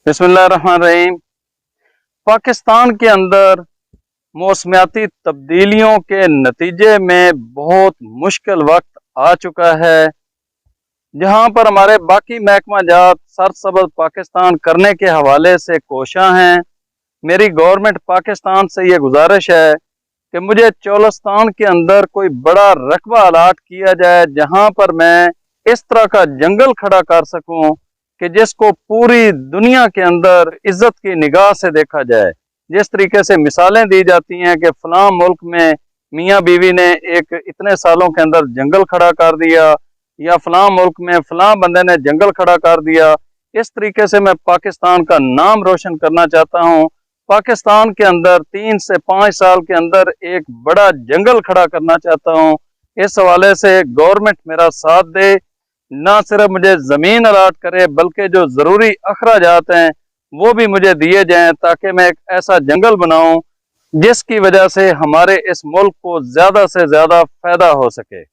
बिस्मिल्लाहिर्रहमानिर्रहीम। पाकिस्तान के अंदर मौसमियाती तब्दीलियों के नतीजे में बहुत मुश्किल वक्त आ चुका है, जहां पर हमारे बाकी महकमा जात सरसब्ज़ पाकिस्तान करने के हवाले से कोशां हैं। मेरी गवर्नमेंट पाकिस्तान से ये गुजारिश है कि मुझे चोलिस्तान के अंदर कोई बड़ा रकबा अलाट किया जाए, जहां पर मैं इस तरह का जंगल खड़ा कर सकूं कि जिसको पूरी दुनिया के अंदर इज्जत की निगाह से देखा जाए। जिस तरीके से मिसालें दी जाती हैं कि फलां मुल्क में मियाँ बीवी ने एक इतने सालों के अंदर जंगल खड़ा कर दिया, या फलां मुल्क में फलां बंदे ने जंगल खड़ा कर दिया, इस तरीके से मैं पाकिस्तान का नाम रोशन करना चाहता हूँ। पाकिस्तान के अंदर 3 से 5 साल के अंदर एक बड़ा जंगल खड़ा करना चाहता हूँ। इस हवाले से गवर्नमेंट मेरा साथ दे, ना सिर्फ मुझे ज़मीन अलाट करे बल्कि जो ज़रूरी अखराजात हैं वो भी मुझे दिए जाएं, ताकि मैं एक ऐसा जंगल बनाऊं जिसकी वजह से हमारे इस मुल्क को ज़्यादा से ज़्यादा फ़ायदा हो सके।